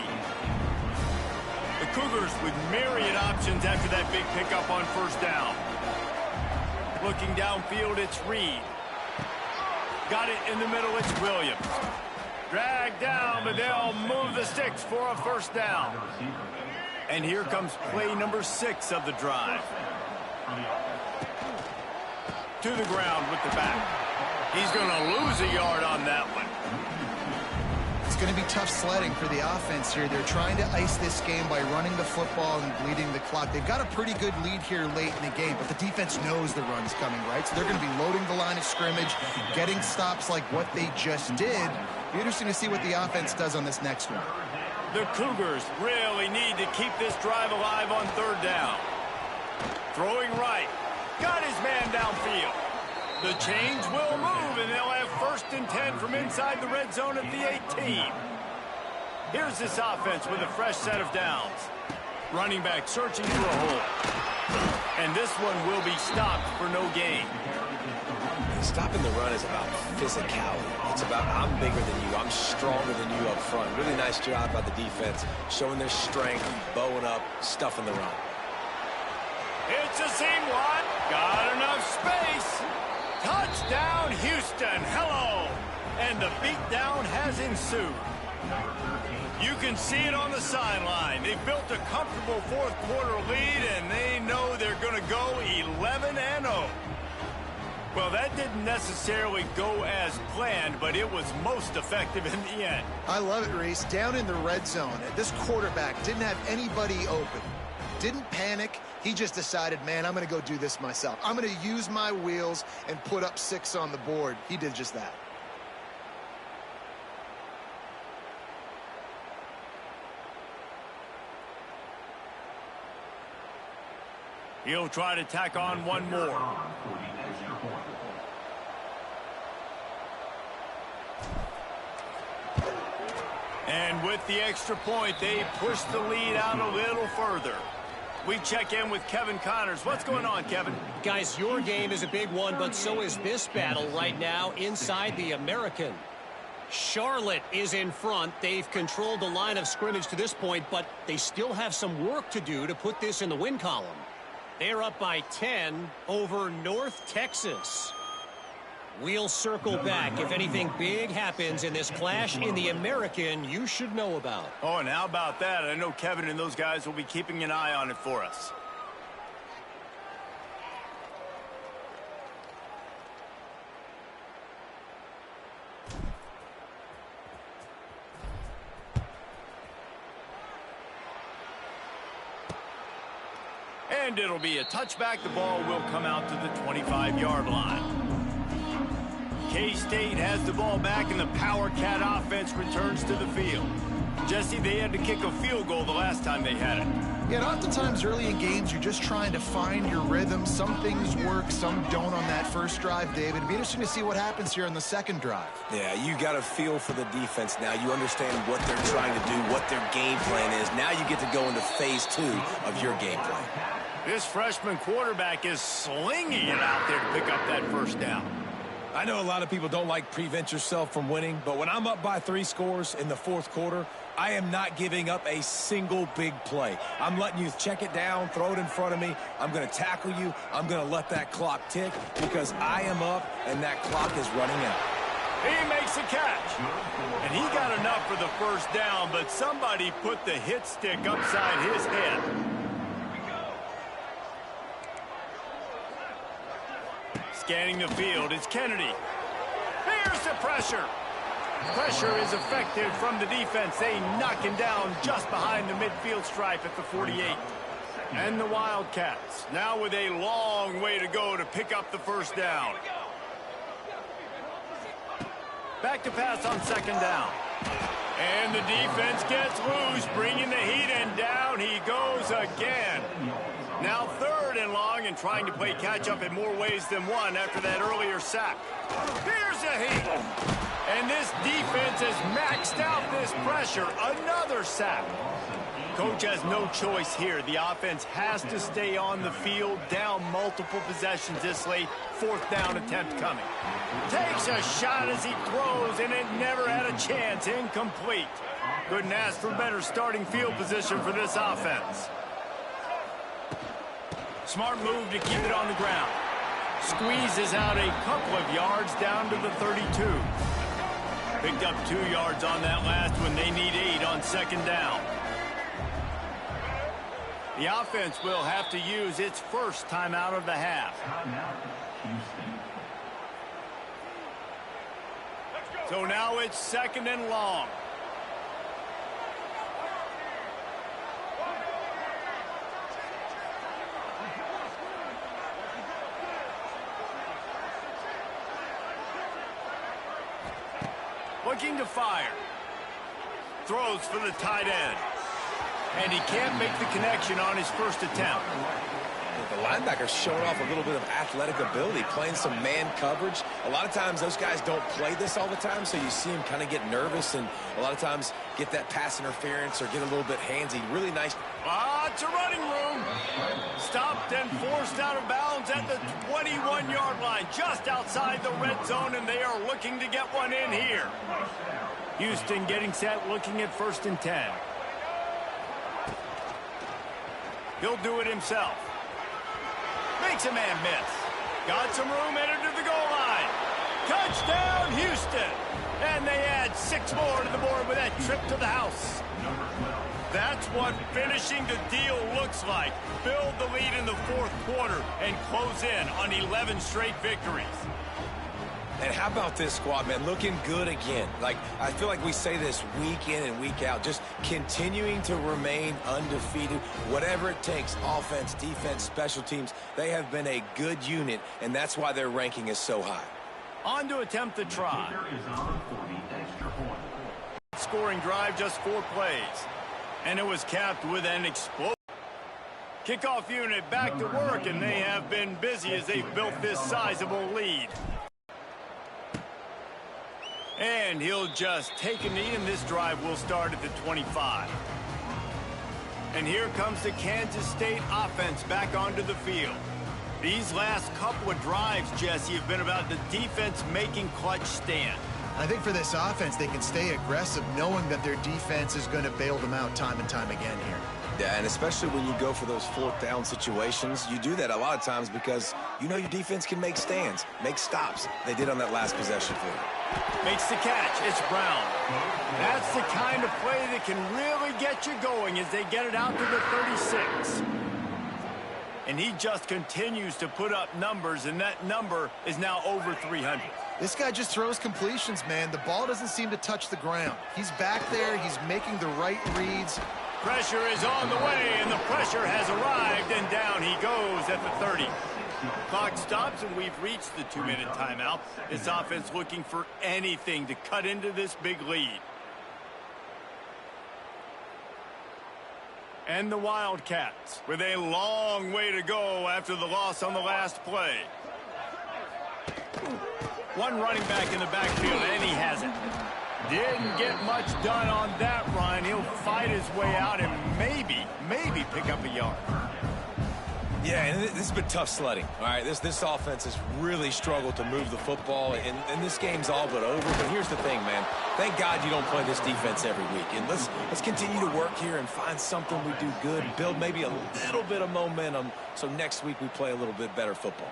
The Cougars with myriad options after that big pickup on 1st down. Looking downfield, it's Reed. Got it in the middle, it's Williams. Dragged down, but they'll move the sticks for a 1st down. And here comes play number 6 of the drive. To the ground with the back. He's going to lose a yard on that one. It's going to be tough sledding for the offense here. They're trying to ice this game by running the football and bleeding the clock. They've got a pretty good lead here late in the game, but the defense knows the run's coming, right? So they're going to be loading the line of scrimmage, getting stops like what they just did. Be interesting to see what the offense does on this next one. The Cougars really need to keep this drive alive on 3rd down. Throwing right. Got his man downfield. The change will move, and they'll have 1st and 10 from inside the red zone at the 18. Here's this offense with a fresh set of downs. Running back searching for a hole. And this one will be stopped for no gain. Stopping the run is about physicality. It's about I'm bigger than you, I'm stronger than you up front. Really nice job by the defense, showing their strength, bowing up, stuffing the run. It's a seam wide. Got enough space. Touchdown, Houston. Hello. And the beatdown has ensued. You can see it on the sideline. They built a comfortable 4th quarter lead, and they know they're going to go 11-0. Well, that didn't necessarily go as planned, but it was most effective in the end. I love it, Reese. Down in the red zone, this quarterback didn't have anybody open. Didn't panic. He just decided, man, I'm going to go do this myself. I'm going to use my wheels and put up 6 on the board. He did just that. He'll try to tack on one more. And with the extra point, they push the lead out a little further. We check in with Kevin Connors. What's going on, Kevin? Guys, your game is a big one, but so is this battle right now inside the American. Charlotte is in front. They've controlled the line of scrimmage to this point, but they still have some work to do to put this in the win column. They're up by 10 over North Texas. We'll circle back if anything big happens in this clash in the American you should know about. Oh, and how about that? I know Kevin and those guys will be keeping an eye on it for us. And it'll be a touchback. The ball will come out to the 25-yard line. K-State has the ball back, and the Power Cat offense returns to the field. Jesse, they had to kick a field goal the last time they had it. Yeah, and oftentimes early in games, you're just trying to find your rhythm. Some things work, some don't on that first drive, David. It'd be interesting to see what happens here on the second drive. Yeah, you got a feel for the defense now. You understand what they're trying to do, what their game plan is. Now you get to go into phase 2 of your game plan. This freshman quarterback is slinging it out there to pick up that first down. I know a lot of people don't like prevent yourself from winning, but when I'm up by 3 scores in the fourth quarter, I am not giving up a single big play. I'm letting you check it down, throw it in front of me. I'm going to tackle you. I'm going to let that clock tick because I am up and that clock is running out. He makes a catch. And he got enough for the first down, but somebody put the hit stick upside his head. Scanning the field, it's Kennedy. Here's the pressure. Pressure is effective from the defense. They knock him down just behind the midfield stripe at the 48. And the Wildcats now with a long way to go to pick up the first down. Back to pass on second down. And the defense gets loose, bringing the heat, and down he goes again. Now third and long and trying to play catch-up in more ways than one after that earlier sack. Here's a heat. And this defense has maxed out this pressure. Another sack. Coach has no choice here. The offense has to stay on the field, down multiple possessions this late. Fourth down attempt coming. Takes a shot as he throws, and it never had a chance. Incomplete. Couldn't ask for better starting field position for this offense. Smart move to keep it on the ground. Squeezes out a couple of yards down to the 32. Picked up 2 yards on that last one. They need 8 on second down. The offense will have to use its first timeout of the half. So now it's second and long. Looking to fire. Throws for the tight end. And he can't make the connection on his first attempt. The linebacker's showing off a little bit of athletic ability, playing some man coverage. A lot of times those guys don't play this all the time, so you see him kind of get nervous and a lot of times get that pass interference or get a little bit handsy. Really nice. Lots of running room. Stopped and forced out of bounds at the 21-yard line, just outside the red zone, and they are looking to get one in here. Houston getting set, looking at 1st and 10. He'll do it himself. Makes a man miss. Got some room, headed to the goal line. Touchdown, Houston. And they add 6 more to the board with that trip to the house. That's what finishing the deal looks like. Build the lead in the fourth quarter and close in on 11 straight victories. And how about this squad, man? Looking good again. Like, I feel like we say this week in and week out, just continuing to remain undefeated. Whatever it takes, offense, defense, special teams, they have been a good unit, and that's why their ranking is so high. On to attempt the try. Scoring drive, just 4 plays. And it was capped with an explosion. Kickoff unit back to work, and they have been busy as they've built this sizable lead. And he'll just take a knee, and this drive will start at the 25. And here comes the Kansas State offense back onto the field. These last couple of drives, Jesse, have been about the defense making clutch stand. I think for this offense, they can stay aggressive knowing that their defense is going to bail them out time and time again here. Yeah, and especially when you go for those fourth down situations, you do that a lot of times because you know your defense can make stands, make stops. They did on that last possession for you. Makes the catch. It's Brown. That's the kind of play that can really get you going as they get it out to the 36. And he just continues to put up numbers, and that number is now over 300. This guy just throws completions, man. The ball doesn't seem to touch the ground. He's back there. He's making the right reads. Pressure is on the way, and the pressure has arrived, and down he goes at the 30. Clock stops, and we've reached the 2-minute timeout. This offense looking for anything to cut into this big lead. And the Wildcats with a long way to go after the loss on the last play. One running back in the backfield, and he has it. Didn't get much done on that run. He'll fight his way out and maybe pick up a yard. Yeah, and this has been tough sledding. All right, this offense has really struggled to move the football, and this game's all but over. But here's the thing, man. Thank God you don't play this defense every week. And let's continue to work here and find something we do good, build maybe a little bit of momentum so next week we play a little bit better football.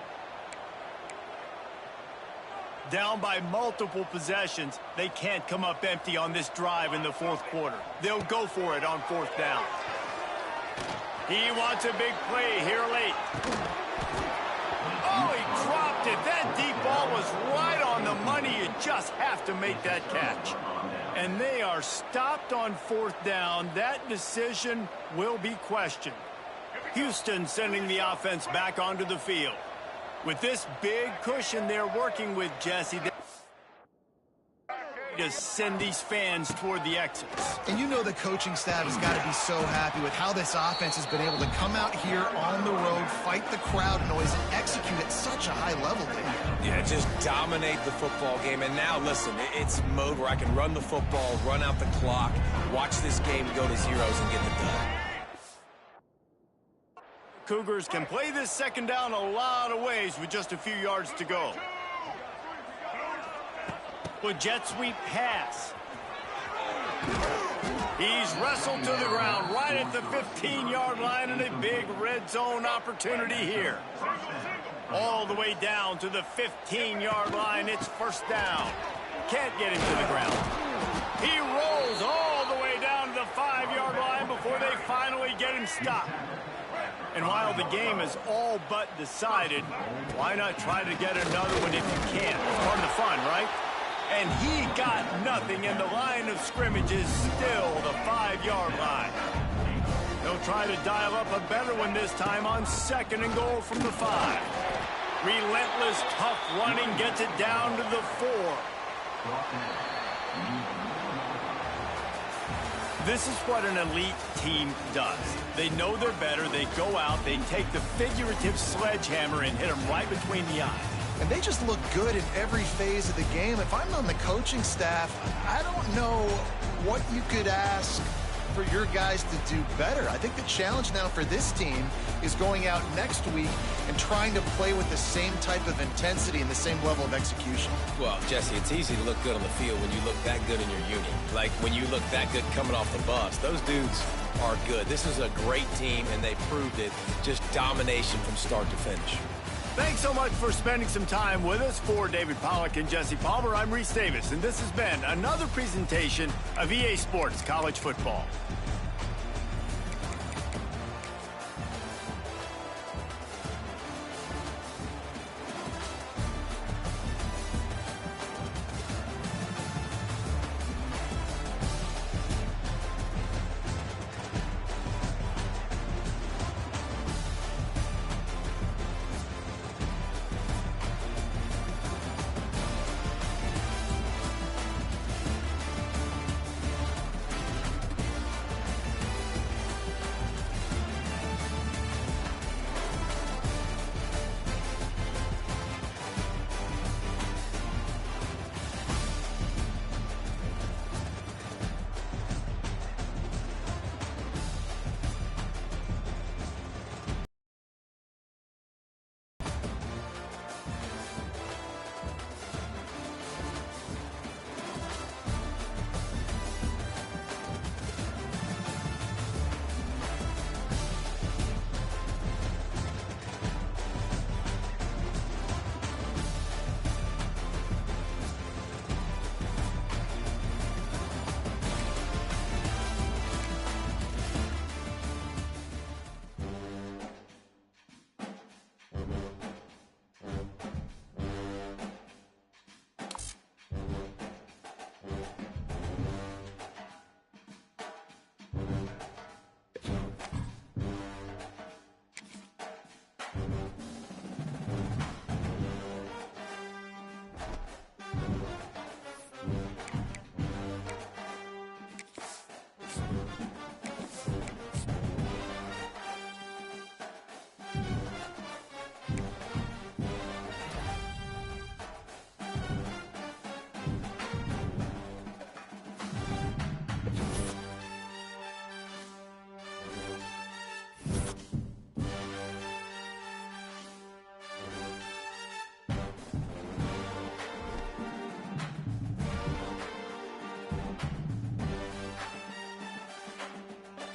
Down by multiple possessions, they can't come up empty on this drive in the fourth quarter. They'll go for it on fourth down. He wants a big play here late. Oh, he dropped it. That deep ball was right on the money. You just have to make that catch. And they are stopped on fourth down. That decision will be questioned. Houston sending the offense back onto the field. With this big cushion they're working with, Jesse, to send these fans toward the exits. And you know the coaching staff has got to be so happy with how this offense has been able to come out here on the road, fight the crowd noise, and execute at such a high level, Dave. Yeah, just dominate the football game. And now, listen, it's mode where I can run the football, run out the clock, watch this game go to zeros and get the done. Cougars can play this second down a lot of ways with just a few yards to go. With jet sweep pass. He's wrestled to the ground right at the 15-yard line, and a big red zone opportunity here. All the way down to the 15-yard line. It's first down. Can't get him to the ground. He rolls all the way down to the 5-yard line before they finally get him stopped. And while the game is all but decided, why not try to get another one if you can? It's part of the fun, right? And he got nothing, and the line of scrimmage is still the 5-yard line. They'll try to dial up a better one this time on second and goal from the 5. Relentless, tough running gets it down to the 4. This is what an elite team does. They know they're better. They go out. They take the figurative sledgehammer and hit them right between the eyes. And they just look good in every phase of the game. If I'm on the coaching staff, I don't know what you could ask for your guys to do better. I think the challenge now for this team is going out next week and trying to play with the same type of intensity and the same level of execution. Well, Jesse, it's easy to look good on the field when you look that good in your unit. Like when you look that good coming off the bus. Those dudes are good. This is a great team, and they proved it. Just domination from start to finish. Thanks so much for spending some time with us. For David Pollack and Jesse Palmer, I'm Reese Davis, and this has been another presentation of EA Sports College Football.